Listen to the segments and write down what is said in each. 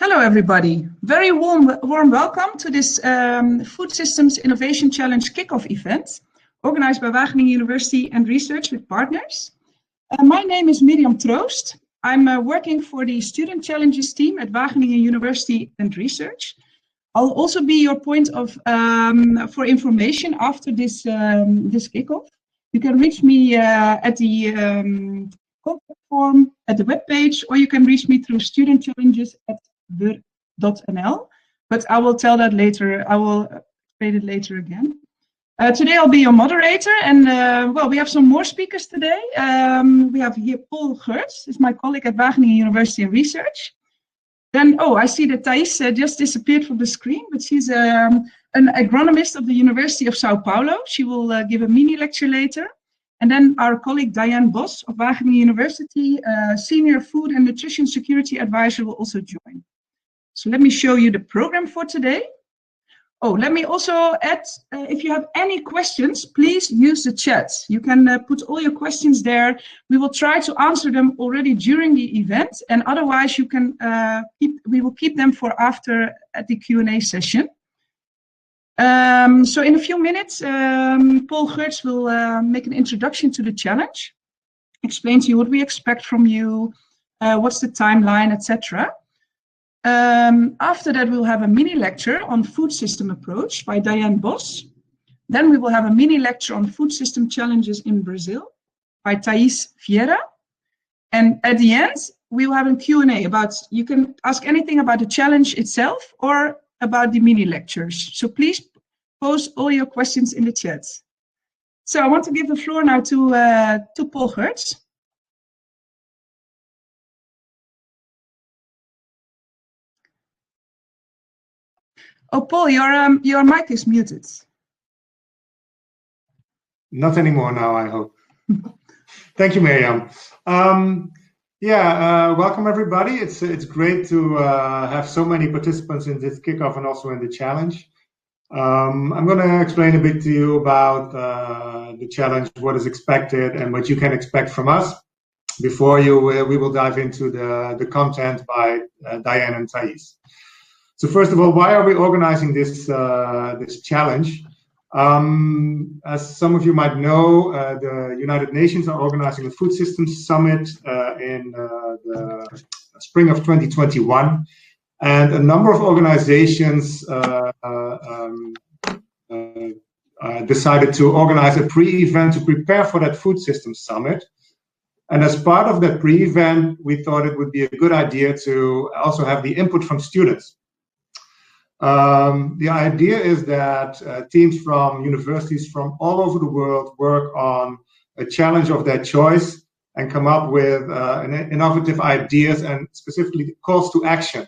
Hello, everybody. Very warm welcome to this Food Systems Innovation Challenge kickoff event, organized by Wageningen University and Research with partners. My name is Mirjam Troost. I'm working for the Student Challenges team at Wageningen University and Research. I'll also be your point of for information after this kickoff. You can reach me at the contact form at the webpage, or you can reach me through studentchallenges@wur.nl. But I will tell that later. I will explain it later again. Today I'll be your moderator, and well, we have some more speakers today. We have here Paul Geurts, is my colleague at Wageningen University and Research. Then, oh, I see that Thais just disappeared from the screen, but she's an agronomist of the University of Sao Paulo. She will give a mini lecture later. And then our colleague Diane Bos of Wageningen University, Senior Food and Nutrition Security Advisor, will also join. So let me show you the program for today. Oh, let me also add, if you have any questions, please use the chat. You can put all your questions there. We will try to answer them already during the event, and otherwise you can we will keep them for after at the Q&A session. So in a few minutes, Paul Geurts will make an introduction to the challenge, explain to you what we expect from you, what's the timeline, etc. After that, we'll have a mini lecture on food system approach by Diane Bos. Then we will have a mini lecture on food system challenges in Brazil by Thais Vieira. And at the end, we will have a Q&A about, you can ask anything about the challenge itself or about the mini lectures. So please post all your questions in the chat. So I want to give the floor now to Paul Geurts. Oh, Paul, your mic is muted. Not anymore now, I hope. Thank you, Mirjam. Welcome everybody. It's great to have so many participants in this kickoff and also in the challenge. I'm going to explain a bit to you about the challenge, what is expected, and what you can expect from us. Before we will dive into the content by Diane and Thais. So first of all, why are we organizing this challenge? As some of you might know, the United Nations are organizing a food systems summit in the spring of 2021, and a number of organizations decided to organize a pre-event to prepare for that food systems summit. And as part of that pre-event, we thought it would be a good idea to also have the input from students. The idea is that teams from universities from all over the world work on a challenge of their choice and come up with innovative ideas and specifically calls to action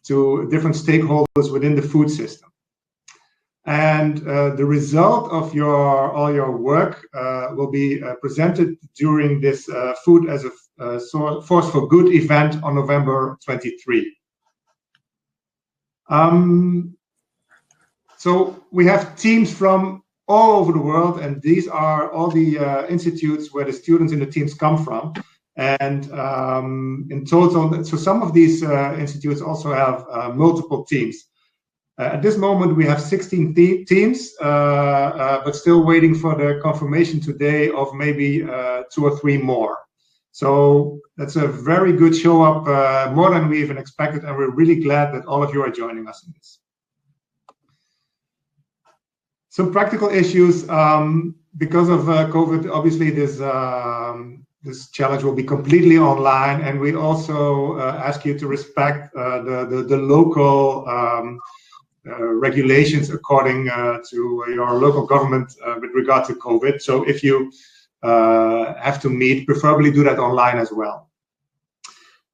to different stakeholders within the food system. And the result of all your work will be presented during this Food as a Force for Good event on November 23. So we have teams from all over the world, and these are all the institutes where the students in the teams come from. And in total, so some of these institutes also have multiple teams. At this moment, we have 16 teams, but still waiting for the confirmation today of maybe 2 or 3 more. So that's a very good show up, more than we even expected, and we're really glad that all of you are joining us in this. Some practical issues, because of COVID, obviously this challenge will be completely online, and we also ask you to respect the local regulations according to your local government with regard to COVID. So if you have to meet, preferably do that online as well.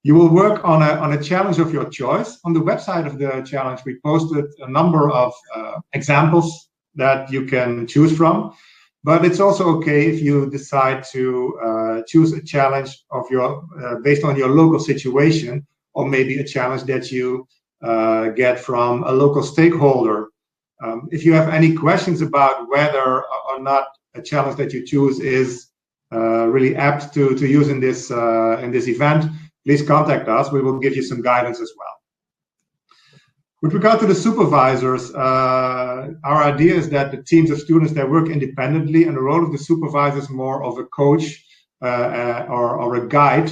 You will work on a challenge of your choice. On the website of the challenge, we posted a number of examples that you can choose from, but it's also okay if you decide to choose a challenge of your based on your local situation, or maybe a challenge that you get from a local stakeholder. If you have any questions about whether or not a challenge that you choose is really apt to use in this event, please contact us. We will give you some guidance as well. With regard to the supervisors, our idea is that the teams of students, they work independently, and the role of the supervisor is more of a coach or a guide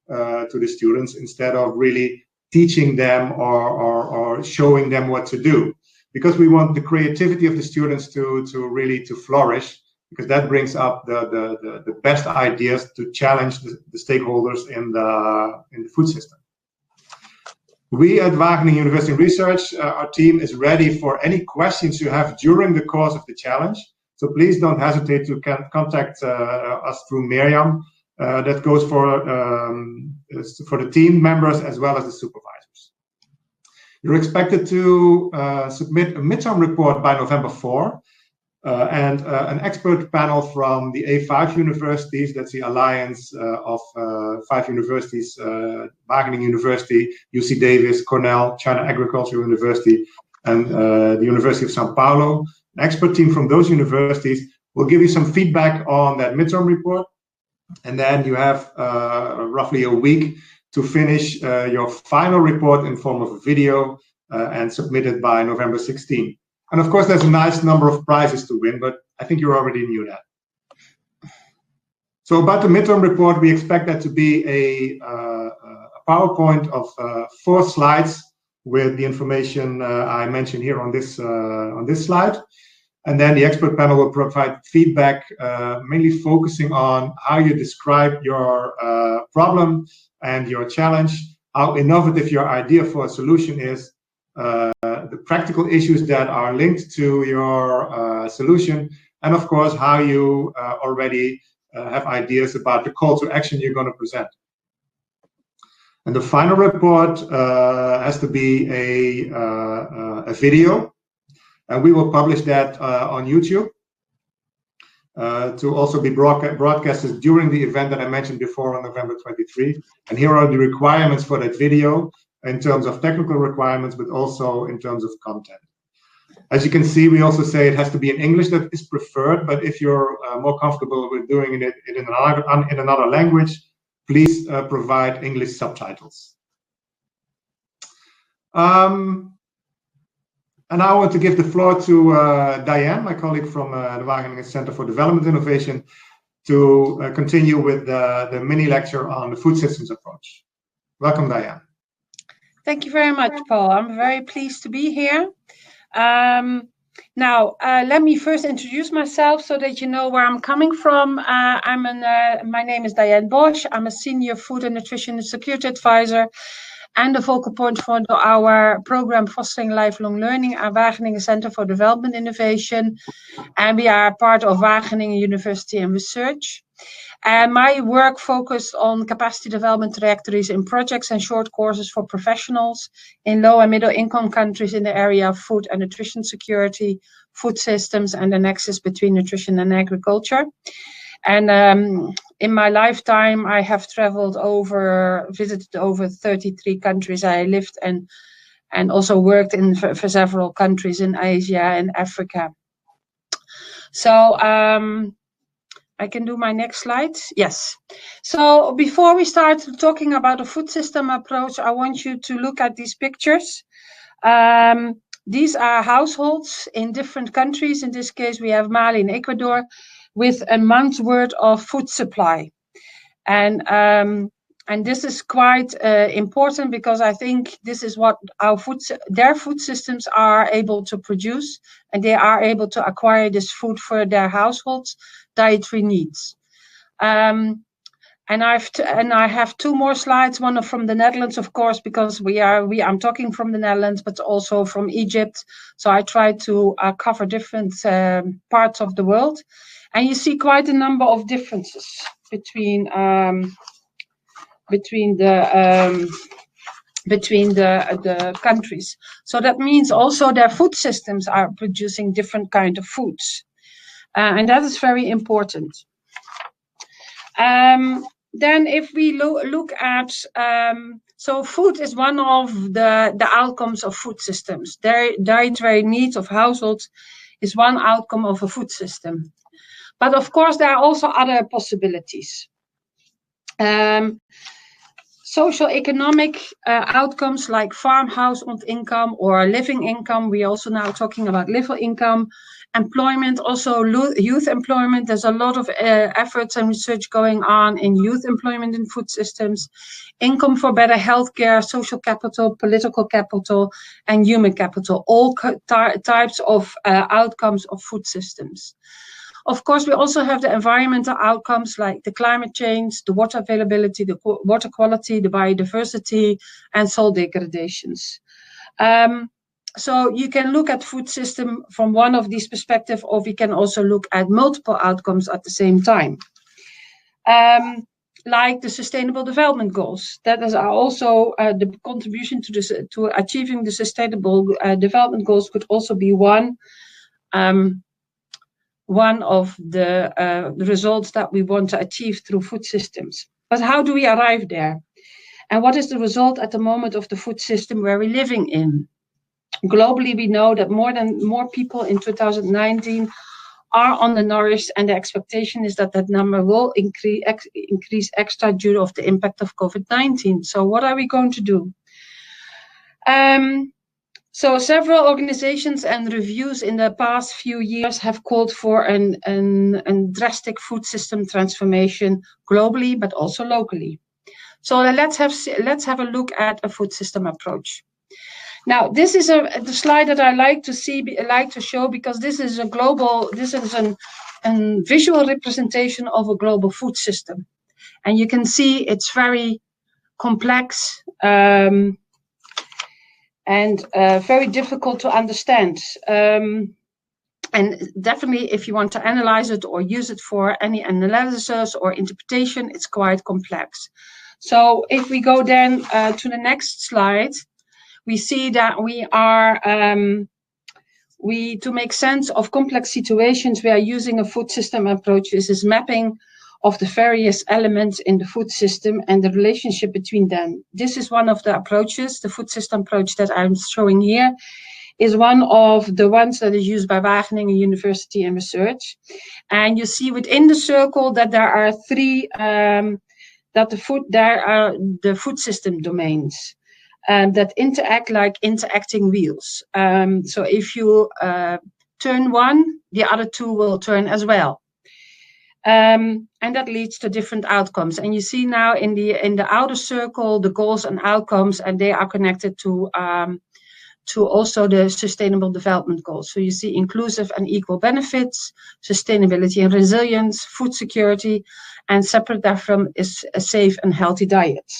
to the students, instead of really teaching them or showing them what to do. Because we want the creativity of the students to really flourish, because that brings up the best ideas to challenge the stakeholders in the food system. We at Wageningen University Research, our team is ready for any questions you have during the course of the challenge. So please don't hesitate to contact us through Miriam. That goes for the team members as well as the supervisors. You're expected to submit a midterm report by November 4. And an expert panel from the A5 universities, that's the alliance of 5 universities, Wageningen University, UC Davis, Cornell, China Agricultural University, and the University of Sao Paulo. An expert team from those universities will give you some feedback on that midterm report. And then you have roughly a week to finish your final report in form of a video and submit it by November 16. And of course, there's a nice number of prizes to win, but I think you already knew that. So about the midterm report, we expect that to be a PowerPoint of 4 slides with the information I mentioned here on this slide. And then the expert panel will provide feedback, mainly focusing on how you describe your problem and your challenge, how innovative your idea for a solution is, the practical issues that are linked to your solution, and of course how you already have ideas about the call to action you're going to present. And the final report has to be a video, and we will publish that on YouTube to also be broadcasted during the event that I mentioned before on November 23. And here are the requirements for that video, in terms of technical requirements, but also in terms of content. As you can see, we also say it has to be in English, that is preferred, but if you're more comfortable with doing it in another language, please provide English subtitles. And now I want to give the floor to Diane, my colleague from the Wageningen Center for Development Innovation, to continue with the mini lecture on the food systems approach. Welcome, Diane. Thank you very much, Paul. I'm very pleased to be here. Now, let me first introduce myself so that you know where I'm coming from. My name is Diane Bosch. I'm a senior food and nutrition security advisor and the focal point for our program Fostering Lifelong Learning at Wageningen Center for Development Innovation. And we are part of Wageningen University and Research. And my work focused on capacity development trajectories in projects and short courses for professionals in low and middle income countries in the area of food and nutrition security, food systems, and the nexus between nutrition and agriculture. And in my lifetime, I have visited over 33 countries. I lived and also worked for several countries in Asia and Africa. So I can do my next slide. Yes. So before we start talking about a food system approach, I want you to look at these pictures. These are households in different countries. In this case, we have Mali in Ecuador with a month's worth of food supply. And this is quite important, because I think this is what their food systems are able to produce, and they are able to acquire this food for their households' dietary needs. And I have 2 more slides. One from the Netherlands, of course, because I'm talking from the Netherlands, but also from Egypt. So I try to cover different parts of the world, and you see quite a number of differences between the countries. So that means also their food systems are producing different kind of foods. And that is very important. Then if we look at, so food is one of the outcomes of food systems. Their dietary needs of households is one outcome of a food system. But of course, there are also other possibilities. Socio-economic outcomes like farm household income or living income. We're also now talking about living income. Employment, also youth employment. There's a lot of efforts and research going on in youth employment in food systems. Income for better healthcare, social capital, political capital, and human capital. All types of outcomes of food systems. Of course, we also have the environmental outcomes like the climate change, the water availability, the water quality, the biodiversity, and soil degradations. So you can look at food system from one of these perspectives, or we can also look at multiple outcomes at the same time. Like the Sustainable Development Goals. That is also the contribution to achieving the Sustainable Development Goals could also be one of the results that we want to achieve through food systems. But how do we arrive there? And what is the result at the moment of the food system we're living in? Globally, we know that more people in 2019 are undernourished, and the expectation is that that number will increase extra due to the impact of COVID-19. So what are we going to do? So several organizations and reviews in the past few years have called for a drastic food system transformation globally, but also locally. So let's have a look at a food system approach. Now, this is the slide that I like to show, because this is a visual representation of a global food system, and you can see it's very complex and very difficult to understand. And definitely, if you want to analyze it or use it for any analysis or interpretation, it's quite complex. So if we go then to the next slide, we see that we are, to make sense of complex situations, we are using a food system approach. This is mapping of the various elements in the food system and the relationship between them. This is one of the approaches. The food system approach that I'm showing here is one of the ones that is used by Wageningen University in research. And you see within the circle that there are three, the food system domains. That interact like interacting wheels. So if you turn one, the other two will turn as well. And that leads to different outcomes. And you see now in the outer circle, the goals and outcomes, and they are connected to also the Sustainable Development Goals. So you see inclusive and equal benefits, sustainability and resilience, food security, and separate therefrom is a safe and healthy diet.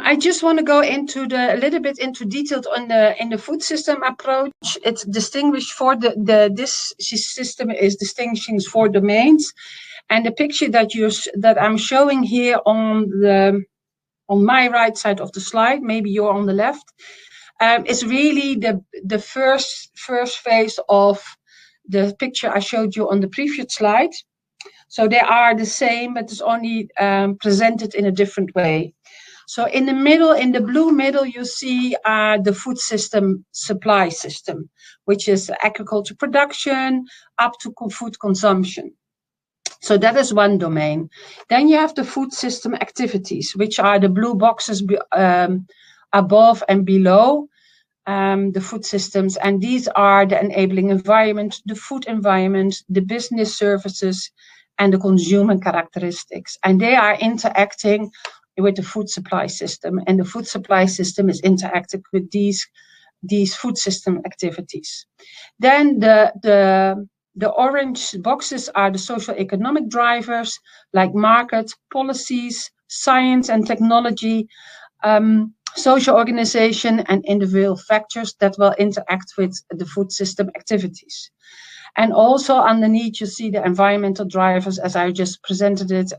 I just want to go into a little bit into detail in the food system approach. It's distinguished for this system is distinguishing 4 domains, and the picture that I'm showing here on my right side of the slide, maybe you're on the left, is really the first phase of the picture I showed you on the previous slide. So they are the same, but it's only presented in a different way. So in the middle, in the blue middle, you see the food system supply system, which is agriculture production up to food consumption. So that is one domain. Then you have the food system activities, which are the blue boxes above and below the food systems. And these are the enabling environment, the food environment, the business services, and the consumer characteristics. And they are interacting with the food supply system, and the food supply system is interacting with these food system activities. Then the orange boxes are the social economic drivers like market, policies, science and technology, social organization, and individual factors that will interact with the food system activities. And also underneath, you see the environmental drivers, as I just presented it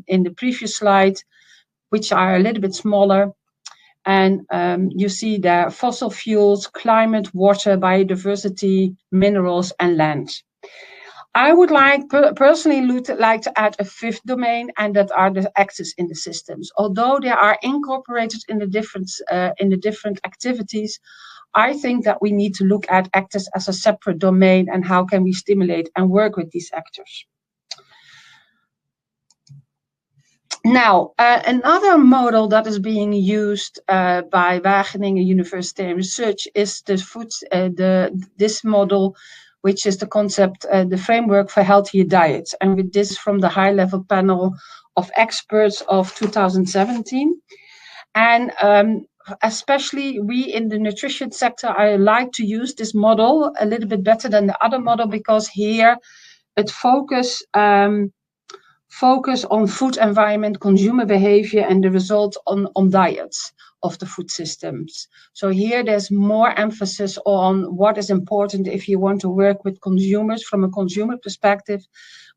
in the previous slide, which are a little bit smaller. And you see the fossil fuels, climate, water, biodiversity, minerals, and land. I would personally like to add a 5th domain, and that are the actors in the systems. Although they are incorporated in the different activities, I think that we need to look at actors as a separate domain and how can we stimulate and work with these actors. Now, another model that is being used by Wageningen University and Research is this model, which is the concept, the framework for healthier diets. And with this from the high-level panel of experts of 2017. And especially we in the nutrition sector, I like to use this model a little bit better than the other model, because here it focus on food environment, consumer behavior, and the results on diets of the food systems. So here there's more emphasis on what is important if you want to work with consumers from a consumer perspective,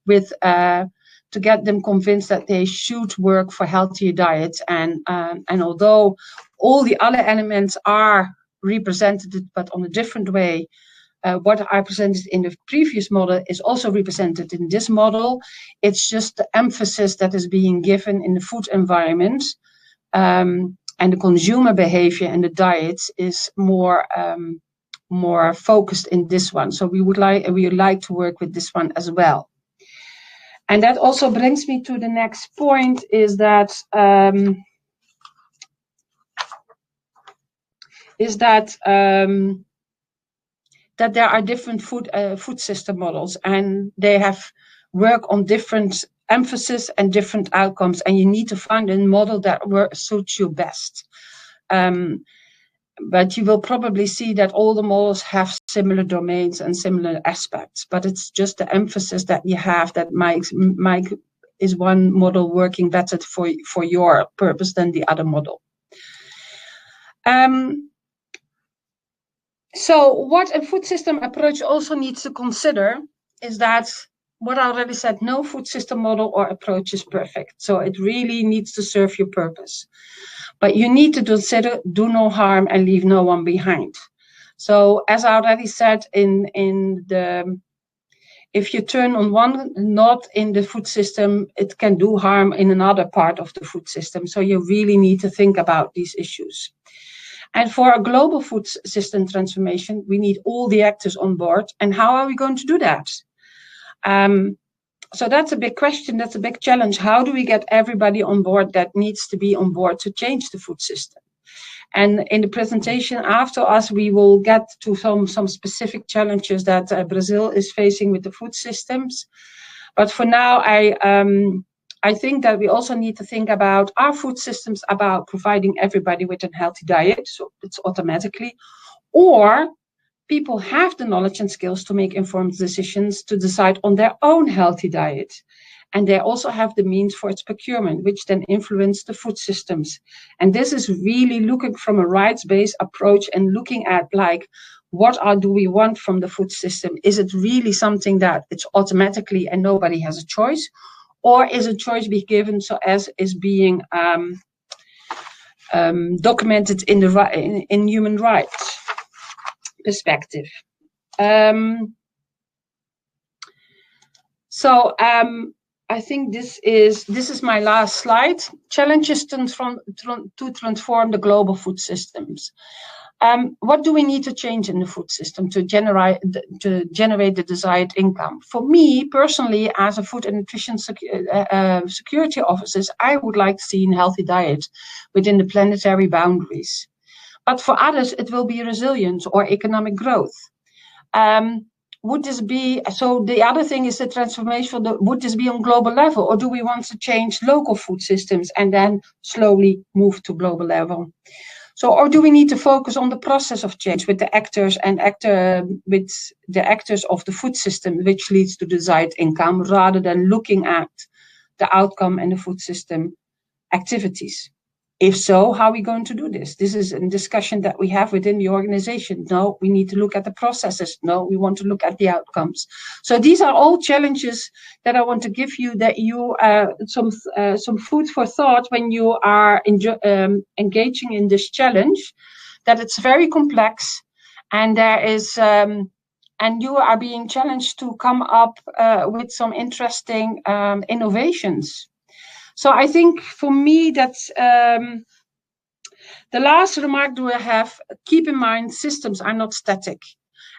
with to get them convinced that they should work for healthier diets. And although all the other elements are represented, but on a different way, what I presented in the previous model is also represented in this model. It's just the emphasis that is being given in the food environment, and the consumer behavior and the diets is more focused in this one. So we would like to work with this one as well. And that also brings me to the next point, is that that there are different food system models, and they have work on different emphasis and different outcomes, and you need to find a model that suits you best. But you will probably see that all the models have similar domains and similar aspects, but it's just the emphasis that you have that is one model working better for your purpose than the other model. So what a food system approach also needs to consider is that, what I already said, no food system model or approach is perfect. So it really needs to serve your purpose. But you need to consider do no harm and leave no one behind. So as I already said, if you turn on one knot in the food system, it can do harm in another part of the food system. So you really need to think about these issues. And for a global food system transformation, we need all the actors on board. And how are we going to do that? So that's a big question. That's a big challenge. How do we get everybody on board that needs to be on board to change the food system? And in the presentation after us, we will get to some specific challenges that Brazil is facing with the food systems. But for now, I think that we also need to think about our food systems about providing everybody with a healthy diet, so it's automatically, or people have the knowledge and skills to make informed decisions to decide on their own healthy diet. And they also have the means for its procurement, which then influence the food systems. And this is really looking from a rights-based approach and looking at like, what do we want from the food system? Is it really something that it's automatically and nobody has a choice? Or is a choice be given so as is being documented in human rights perspective? I think this is my last slide. Challenges to transform the global food systems. What do we need to change in the food system to generate the desired income? For me personally, as a food and nutrition security officer, I would like to see a healthy diet within the planetary boundaries. But for others, it will be resilience or economic growth. Would this be, so the other thing is the transformation, would this be on global level, or do we want to change local food systems and then slowly move to global level? So, or do we need to focus on the process of change with the actors and with the actors of the food system, which leads to desired income, rather than looking at the outcome and the food system activities? If so, how are we going to do this? This is a discussion that we have within the organization. No, we need to look at the processes. No, we want to look at the outcomes. So these are all challenges that I want to give you, that you some food for thought when you are engaging in this challenge, that it's very complex, and there is and you are being challenged to come up with some interesting innovations. So I think for me that's The last remark do I have, keep in mind systems are not static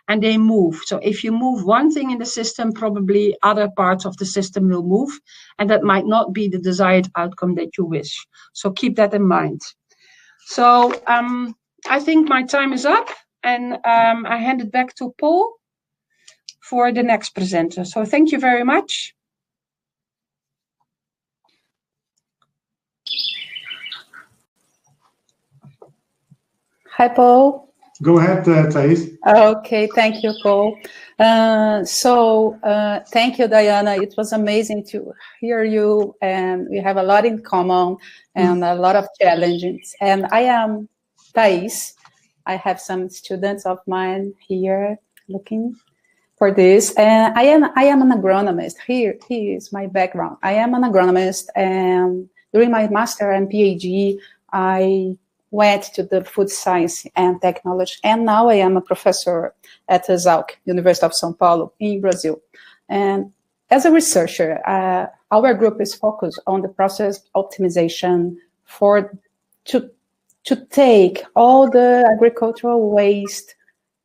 and they move. So if you move one thing in the system, probably other parts of the system will move, and that might not be the desired outcome that you wish. So keep that in mind. So I think my time is up, and I hand it back to Paul for the next presenter. So thank you very much. Hi, Paul. Go ahead, Thais. Okay, thank you, Paul. Thank you, Diana. It was amazing to hear you, and we have a lot in common and a lot of challenges. And I am Thais. I have some students of mine here looking for this. And I am an agronomist. Here is my background. I am an agronomist, and during my master and PhD, I went to the food science and technology, and now I am a professor at ESALC, University of São Paulo in Brazil. And as a researcher, our group is focused on the process optimization to take all the agricultural waste,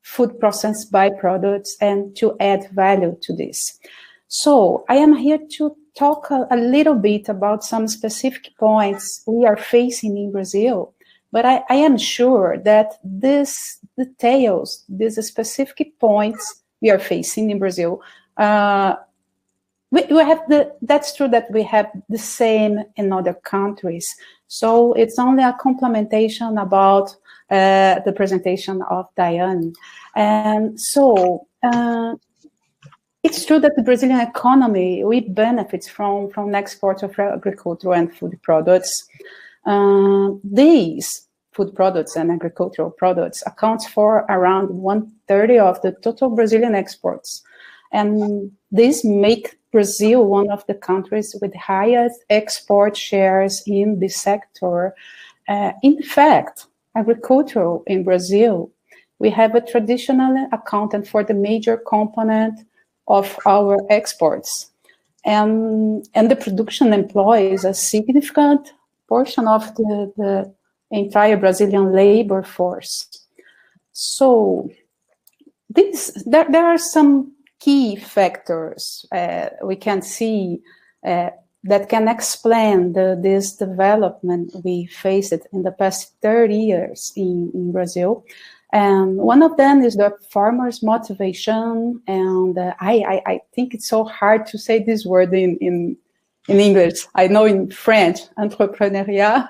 food process byproducts, and to add value to this. So I am here to talk a little bit about some specific points we are facing in Brazil. But I am sure that this details, these specific points we are facing in Brazil, we have that's true that we have the same in other countries. So it's only a complementation about the presentation of Diane. And so it's true that the Brazilian economy, we benefit from export of agricultural and food products. These food products and agricultural products accounts for around 1/3 of the total Brazilian exports. And this make Brazil one of the countries with highest export shares in this sector. In fact, agriculture in Brazil, we have a traditionally accounted for the major component of our exports. And the production employs a significant portion of the entire Brazilian labor force. So there are some key factors we can see that can explain this development we faced in the past 30 years in Brazil. And one of them is the farmers' motivation. And I think it's so hard to say this word in English. I know in French, entrepreneurial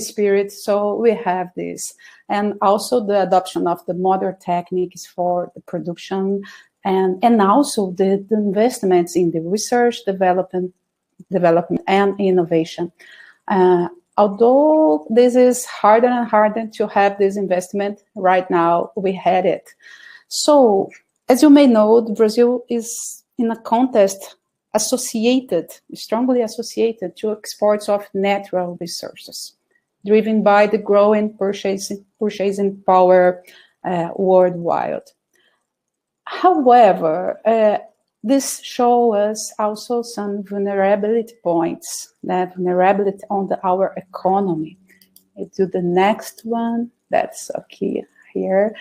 spirit. So we have this. And also the adoption of the modern techniques for the production, and also the investments in the research, development and innovation. Although this is harder and harder to have this investment right now, we had it. So, as you may know, Brazil is in a context strongly associated to exports of natural resources, driven by the growing purchasing power worldwide. However, this shows us also some vulnerability points, that vulnerability on our economy. Do the next one, that's okay here.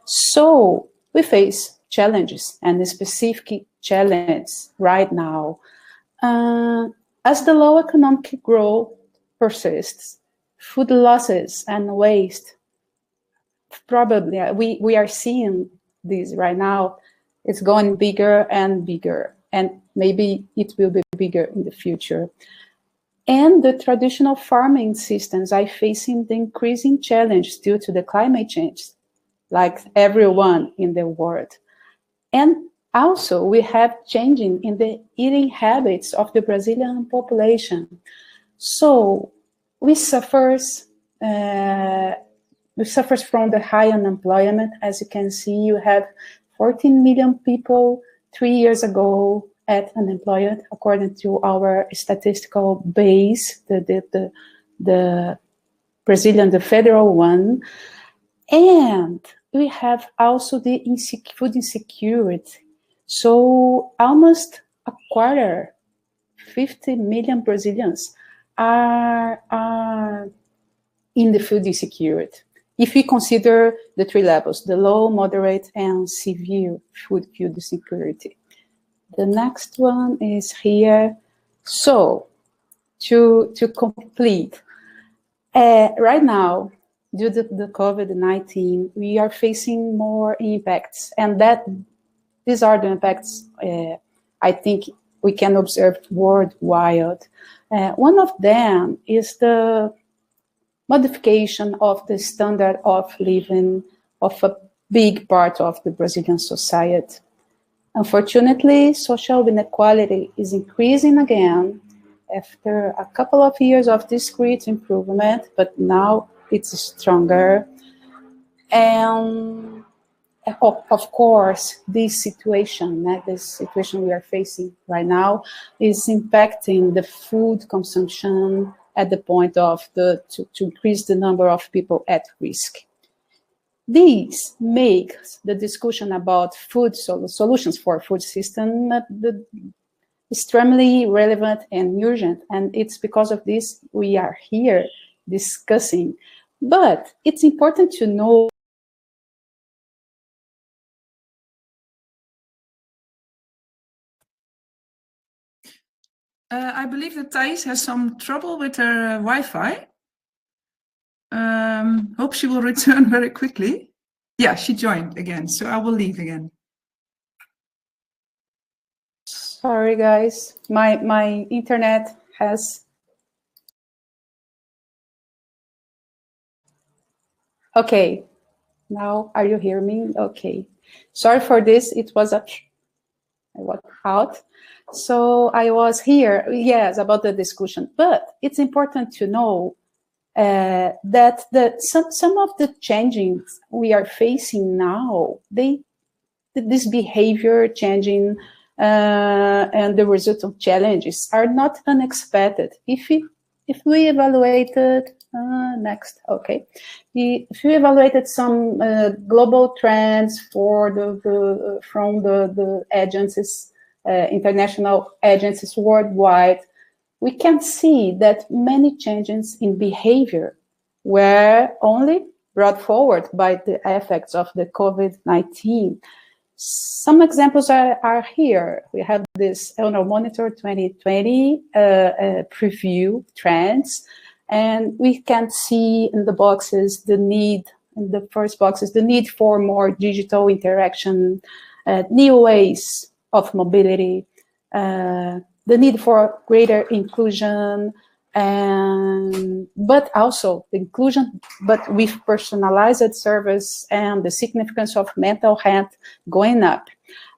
So we face challenges, and a specific challenge right now. As the low economic growth persists, food losses and waste, probably, we are seeing this right now, it's going bigger and bigger, and maybe it will be bigger in the future. And the traditional farming systems are facing the increasing challenge due to the climate change, like everyone in the world. And also, we have changing in the eating habits of the Brazilian population. So we suffer from the high unemployment. As you can see, you have 14 million people 3 years ago at unemployed, according to our statistical base, the Brazilian, the federal one. And we have also the food insecurity. So almost a quarter, 50 million Brazilians are in the food insecurity. If we consider the three levels, the low, moderate, and severe food insecurity. The next one is here. So, to complete, right now, due to the COVID-19, we are facing more impacts, and these are the impacts I think we can observe worldwide. One of them is the modification of the standard of living of a big part of the Brazilian society. Unfortunately, social inequality is increasing again after a couple of years of discrete improvement, but now it's stronger. And of course, this situation we are facing right now is impacting the food consumption at the point of to increase the number of people at risk. This makes the discussion about food solutions for food system extremely relevant and urgent, and it's because of this we are here discussing. But it's important to know I believe that Thais has some trouble with her Wi-Fi. Hope she will return very quickly. Yeah, she joined again, so I will leave again. Sorry, guys. My internet has... Okay. Now, are you hearing me? Okay. Sorry for this. It was I was out. So I was here, yes, about the discussion. But it's important to know that some of the changes we are facing now, this behavior changing and the result of challenges are not unexpected. If we evaluated next, okay, if we evaluated some global trends for from the agencies, international agencies worldwide, we can see that many changes in behavior were only brought forward by the effects of the COVID-19. Some examples are here. We have this Euromonitor 2020 preview trends, and we can see in the boxes the need, in the first boxes, the need for more digital interaction, new ways of mobility, the need for greater inclusion, but also the inclusion, but with personalized service and the significance of mental health going up.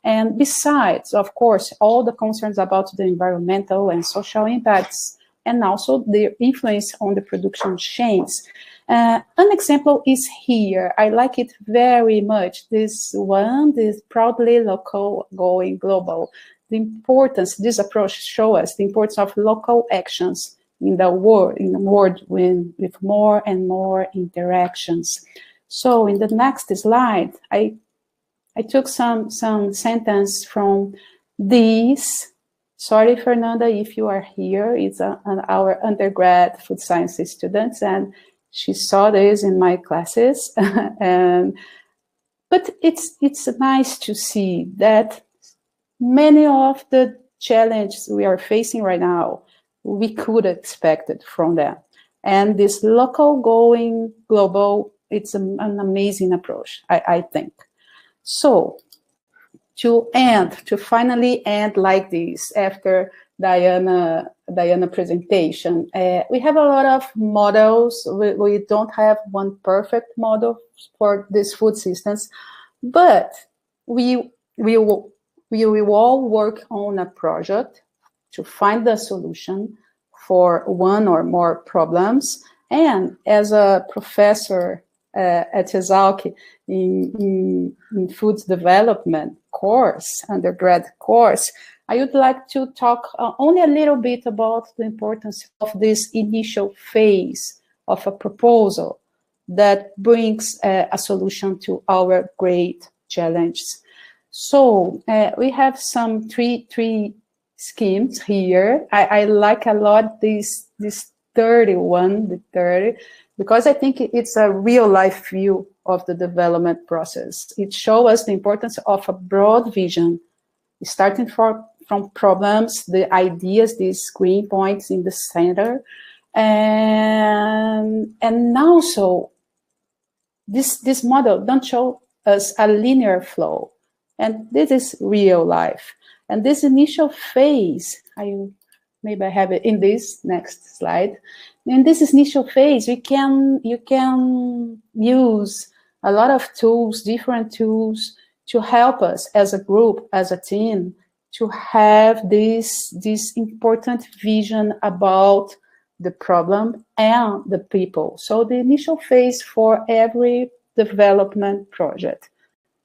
And besides, of course, all the concerns about the environmental and social impacts, and also their influence on the production chains. An example is here. I like it very much. This one, this proudly local going global. The importance, this approach shows us the importance of local actions in the world with more and more interactions. So in the next slide, I took some sentence from this. Sorry, Fernanda, if you are here. It's our undergrad food sciences students, and she saw this in my classes. But it's nice to see that many of the challenges we are facing right now, we could expect it from them. And this local going global, it's an amazing approach, I think. So to finally end like this, after Diana presentation, we have a lot of models. We don't have one perfect model for these food systems, but we will all work on a project to find the solution for one or more problems. And as a professor at Exalc in food development course, undergrad course, I would like to talk only a little bit about the importance of this initial phase of a proposal that brings a solution to our great challenges. So we have some three schemes here. I like a lot this 30. because I think it's a real life view of the development process. It shows us the importance of a broad vision, starting from problems, the ideas, these green points in the center, and also this model don't show us a linear flow, and this is real life. And this initial phase, maybe I have it in this next slide. In this initial phase, you can use a lot of tools, different tools, to help us as a group, as a team, to have this important vision about the problem and the people. So the initial phase for every development project,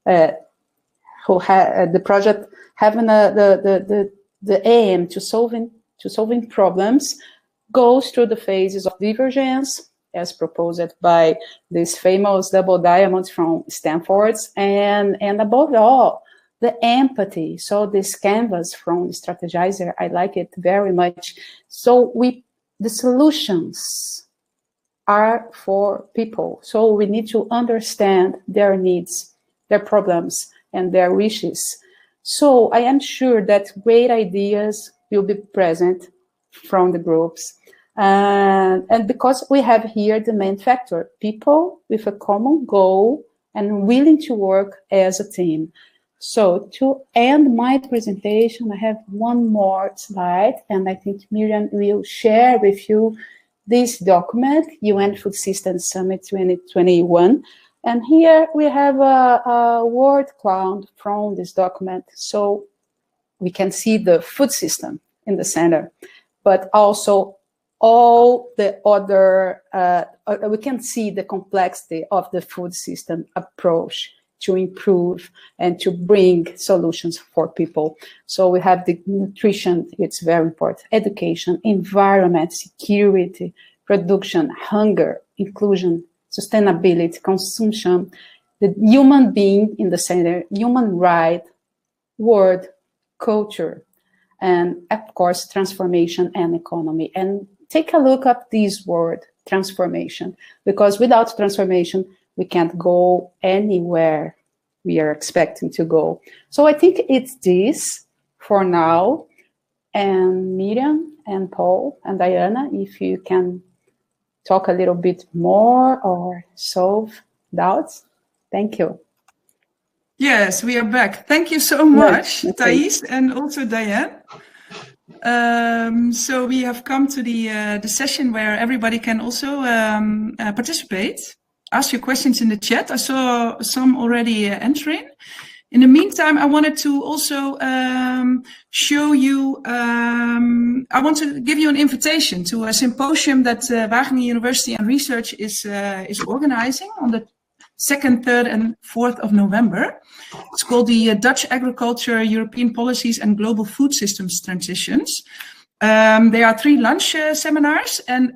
the project having the aim to solving problems, goes through the phases of divergence, as proposed by this famous double diamond from Stanford, and above all, the empathy. So this canvas from Strategizer, I like it very much. So the solutions are for people. So we need to understand their needs, their problems, and their wishes. So I am sure that great ideas will be present from the groups. And because we have here the main factor, people with a common goal and willing to work as a team. So to end my presentation, I have one more slide, and I think Miriam will share with you this document, UN Food Systems Summit 2021. And here we have a word cloud from this document. So we can see the food system in the center, but also all the other, we can see the complexity of the food system approach to improve and to bring solutions for people. So we have the nutrition, it's very important, education, environment, security, production, hunger, inclusion, sustainability, consumption, the human being in the center, human right, word, culture, and of course, transformation and economy. And take a look at this word, transformation, because without transformation, we can't go anywhere we are expecting to go. So I think it's this for now. And Miriam and Paul and Diana, if you can talk a little bit more or solve doubts. Thank you. Yes, we are back. Thank you so much, Thais, and also Diane. So we have come to the session where everybody can also participate. Ask your questions in the chat. I saw some already entering. In the meantime, I wanted to also show you, I want to give you an invitation to a symposium that Wageningen University and Research is organizing on the 2nd, 3rd, and 4th of November. It's called the Dutch Agriculture, European Policies and Global Food Systems Transitions. There are 3 lunch seminars, and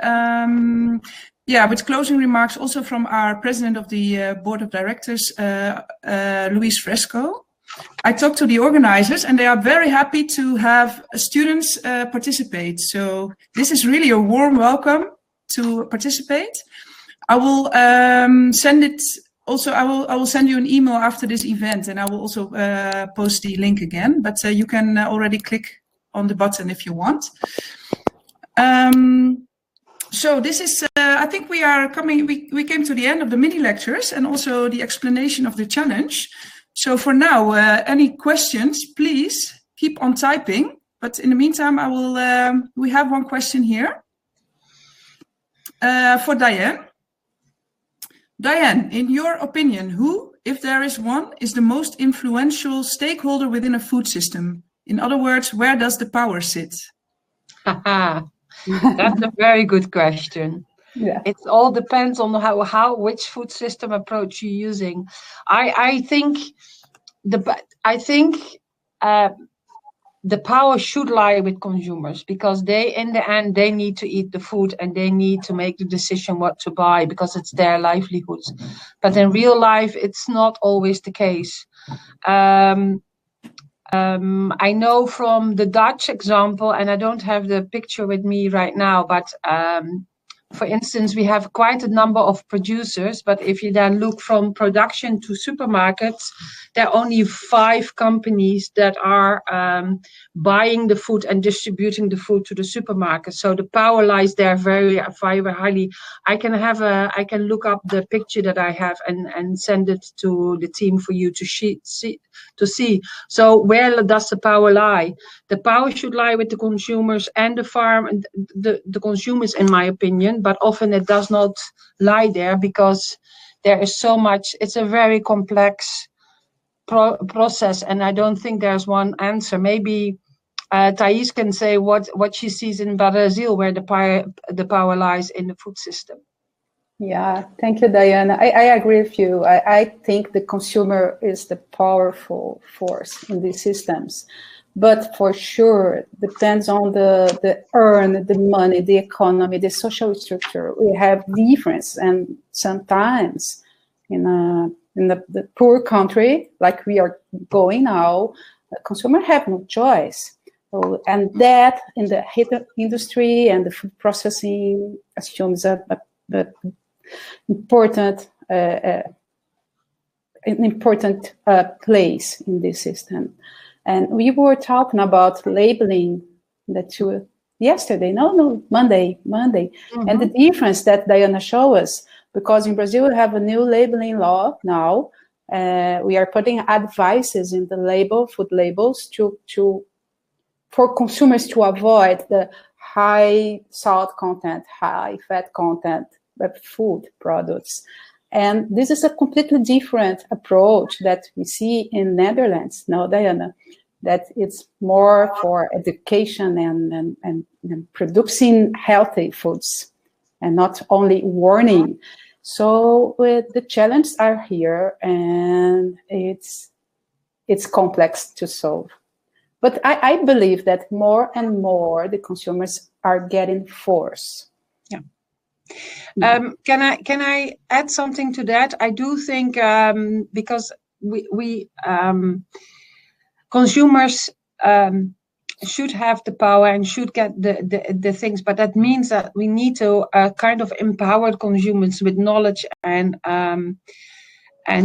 with closing remarks also from our president of the board of directors, Luis Fresco. I talked to the organizers, and they are very happy to have students participate. So this is really a warm welcome to participate. I will send it. Also, I will send you an email after this event, and I will also post the link again. But you can already click on the button if you want. So this is, I think we are coming, we came to the end of the mini lectures and also the explanation of the challenge. So for now, any questions, please keep on typing. But in the meantime, I will, we have one question here for Diane. Diane, in your opinion, who, if there is one, is the most influential stakeholder within a food system? In other words, where does the power sit? That's a very good question. Yeah. It all depends on which food system approach you're using. I think the power should lie with consumers, because they, in the end, they need to eat the food and they need to make the decision what to buy because it's their livelihoods. But in real life, it's not always the case. I know from the Dutch example, and I don't have the picture with me right now, but for instance, we have quite a number of producers, but if you then look from production to supermarkets, there are only 5 companies that are buying the food and distributing the food to the supermarket. So the power lies there very highly. I can look up the picture that I have and send it to the team for you to see. So where does the power lie? The power should lie with the consumers and the farm and the consumers, in my opinion, but often it does not lie there because there is so much. It's a very complex process, and I don't think there's one answer. Maybe Thais can say what she sees in Brazil, where the power lies in the food system. Yeah, thank you, Diana. I agree with you. I think the consumer is the powerful force in these systems. But for sure, depends on the money, the economy, the social structure. We have difference, and sometimes in the poor country, like we are going now, the consumer have no choice. So, and that in the industry and the food processing assumes an important place in this system. And we were talking about labeling yesterday, Monday, mm-hmm. And the difference that Diana showed us, because in Brazil we have a new labeling law now. We are putting advices in the food labels for consumers to avoid the high salt content, high fat content of food products. And this is a completely different approach that we see in Netherlands, no, Diana, that it's more for education and producing healthy foods and not only warning. So the challenges are here, and it's complex to solve. But I believe that more and more the consumers are getting force. Yeah. Can I add something to that? I do think because we consumers should have the power and should get the things, but that means that we need to kind of empower consumers with knowledge and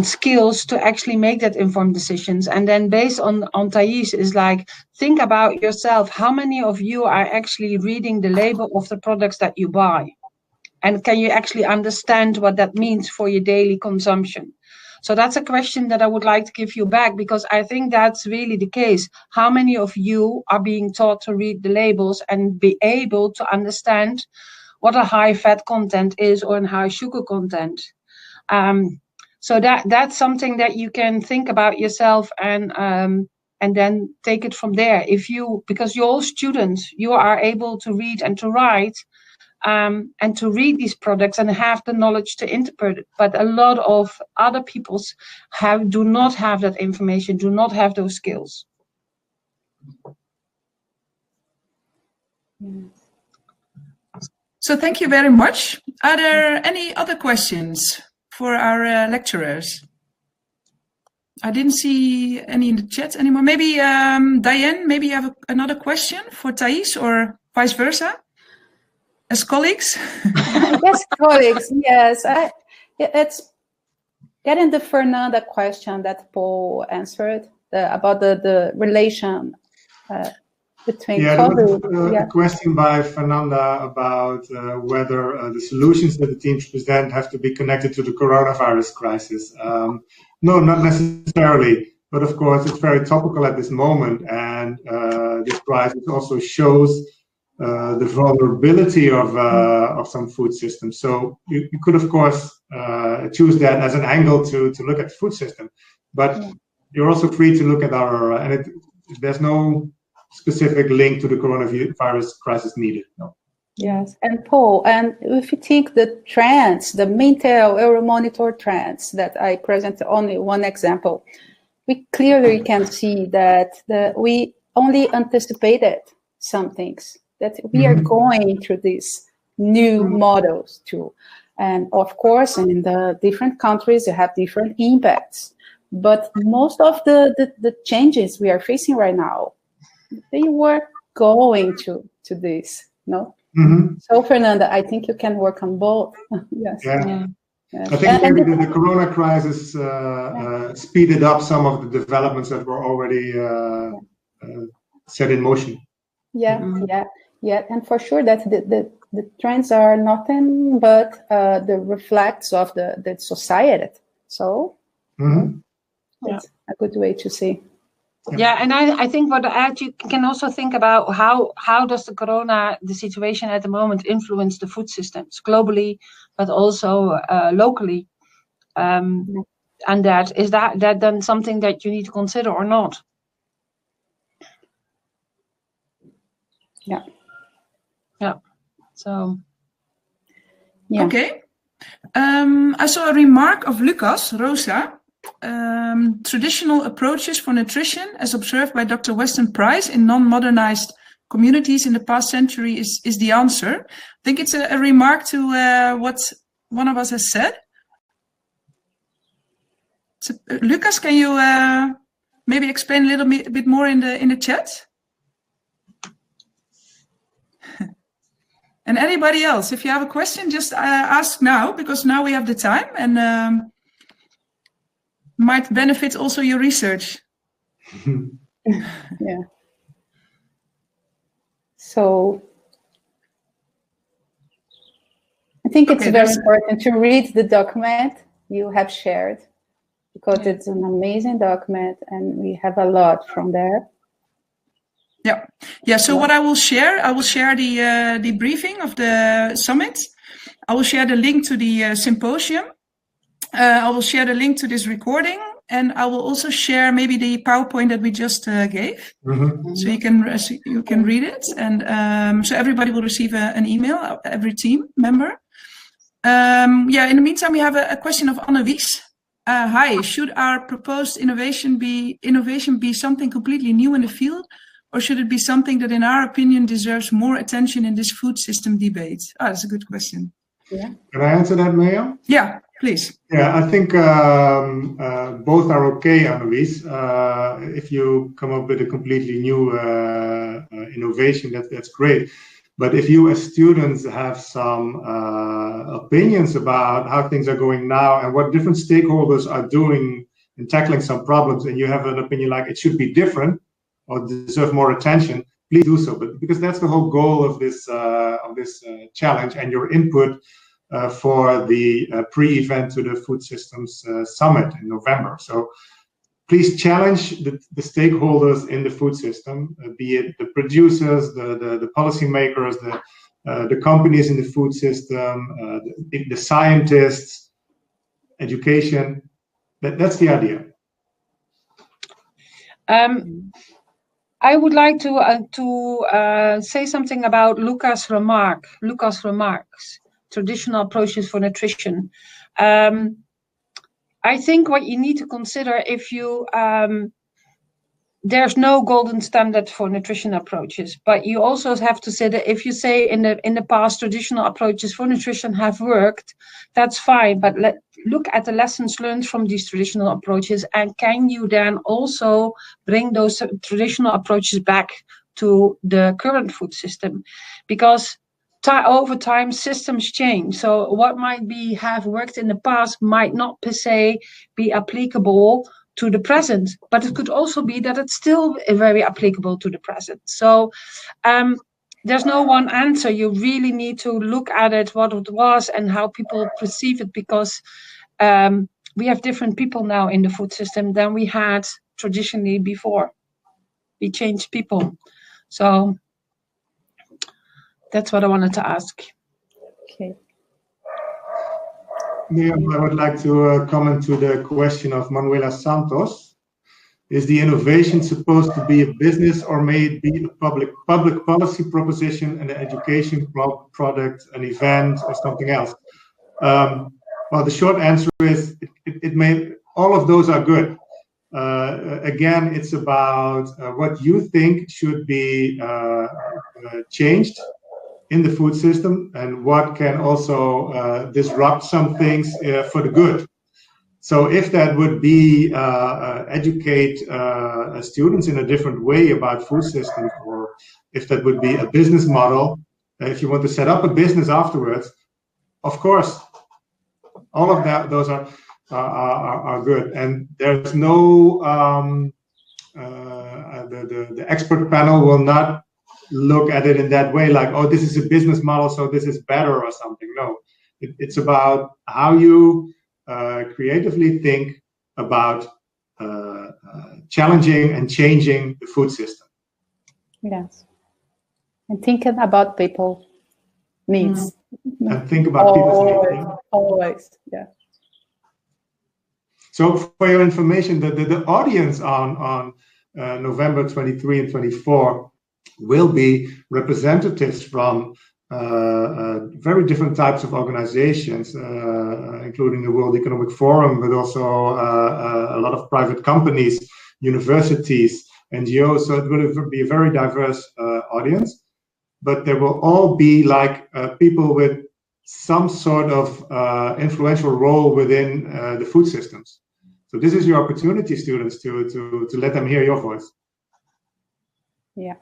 skills to actually make that informed decisions. And then based on Thais is like, think about yourself. How many of you are actually reading the label of the products that you buy? And can you actually understand what that means for your daily consumption? So that's a question that I would like to give you back, because I think that's really the case. How many of you are being taught to read the labels and be able to understand what a high fat content is or a high sugar content? So that's something that you can think about yourself and then take it from there. Because you're all students, you are able to read and to write. And to read these products and have the knowledge to interpret it. But a lot of other people do not have that information, do not have those skills. So thank you very much. Are there any other questions for our lecturers? I didn't see any in the chat anymore. Maybe Diane, maybe you have another question for Thais or vice versa? As colleagues? Yes, colleagues, yes. It's getting the Fernanda question that Paul answered about the relation between COVID. A question by Fernanda about whether the solutions that the teams present have to be connected to the coronavirus crisis. No, not necessarily. But of course, it's very topical at this moment. And this crisis also shows the vulnerability of some food systems. So you could, of course, choose that as an angle to look at the food system. But you're also free to look at there's no specific link to the coronavirus crisis needed. No. Yes, and Paul, and if you think the trends, the Midterm Euromonitor trends that I present only one example, we clearly can see that we only anticipated some things, that we are going through these new models too. And of course, in the different countries, they have different impacts. But most of the changes we are facing right now, they were going to this, no? So, Fernanda, I think you can work on both. Yes. Yeah. Yes. I think maybe the Corona crisis speeded up some of the developments that were already set in motion. Yeah, and for sure that the trends are nothing but the reflects of the society. So it's a good way to see. Yeah, and I think what you can also think about how does the situation at the moment influence the food systems globally, but also locally, and that is that then something that you need to consider or not? Yeah. So. Yeah. Okay. I saw a remark of Lucas Rosa. Traditional approaches for nutrition, as observed by Dr. Weston Price in non-modernized communities in the past century, is the answer. I think it's a remark to what one of us has said. So, Lucas, can you maybe explain a little bit more in the chat? And anybody else, if you have a question, just ask now, because now we have the time and might benefit also your research. Yeah. So I think it's very important to read the document you have shared, because it's an amazing document and we have a lot from there. Yeah. So what I will share the briefing of the summit. I will share the link to the symposium. I will share the link to this recording, and I will also share maybe the PowerPoint that we just gave, so you can read it, and so everybody will receive an email, every team member. In the meantime, we have a question of Annelies. Hi, should our proposed innovation be something completely new in the field, or should it be something that, in our opinion, deserves more attention in this food system debate? That's a good question. Yeah. Can I answer that, Maya? Yeah, please. Yeah, I think both are okay, Annelies. If you come up with a completely new innovation, that's great. But if you as students have some opinions about how things are going now and what different stakeholders are doing in tackling some problems, and you have an opinion like it should be different or deserve more attention, please do so. But because that's the whole goal of this challenge, and your input for the pre-event to the Food Systems Summit in November. So please challenge the stakeholders in the food system, be it the producers, the policymakers, the companies in the food system, the scientists, education. That's the idea. I would like to say something about Lucas' remarks. Traditional approaches for nutrition. I think what you need to consider, if you there's no golden standard for nutrition approaches, but you also have to say that if you say in the past traditional approaches for nutrition have worked, that's fine. But look at the lessons learned from these traditional approaches, and can you then also bring those traditional approaches back to the current food system? Because over time, systems change. So what might have worked in the past might not per se be applicable to the present, but it could also be that it's still very applicable to the present. So there's no one answer. You really need to look at it, what it was and how people perceive it, because we have different people now in the food system than we had traditionally before. We changed people. So that's what I wanted to ask. Okay. Yeah, I would like to comment to the question of Manuela Santos. Is the innovation supposed to be a business, or may it be a public policy proposition and an education product, an event, or something else? Well, the short answer is it may. All of those are good. Again, it's about what you think should be changed in the food system, and what can also disrupt some things for the good. So if that would be educate students in a different way about food systems, or if that would be a business model, if you want to set up a business afterwards, of course, all of that, those are good. And there's no, the expert panel will not look at it in that way, like, oh, this is a business model, so this is better or something. No, it's about how you creatively think about challenging and changing the food system. Yes. And thinking about people needs. And think about people's needs. Always, yeah. So for your information, the audience on November 23 and 24 will be representatives from very different types of organizations, including the World Economic Forum, but also a lot of private companies, universities, NGOs. So it will be a very diverse audience. But there will all be like people with some sort of influential role within the food systems. So this is your opportunity, students, to let them hear your voice. Yeah.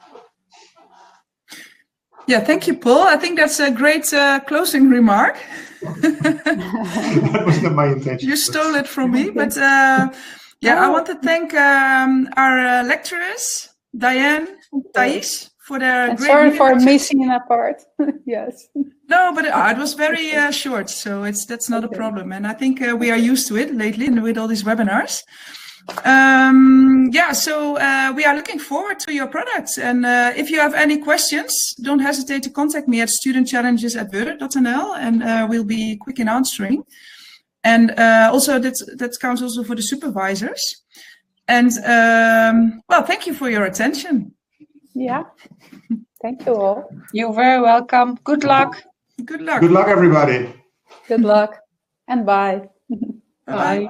Yeah, thank you, Paul. I think that's a great closing remark. That was not my intention. You stole it from me, but yeah, I want to thank our lecturers, Diane, Thais, for their and great sorry for lecture. missing a part. Yes. No, but it was very short, so that's not a problem. And I think we are used to it lately with all these webinars. Yeah, so we are looking forward to your products. And if you have any questions, don't hesitate to contact me at studentchallenges@wurd.nl, and we'll be quick in answering. And also that counts also for the supervisors. And well, thank you for your attention. Yeah. Thank you all. You're very welcome. Good luck. Good luck. Good luck, everybody. Good luck and bye. Bye.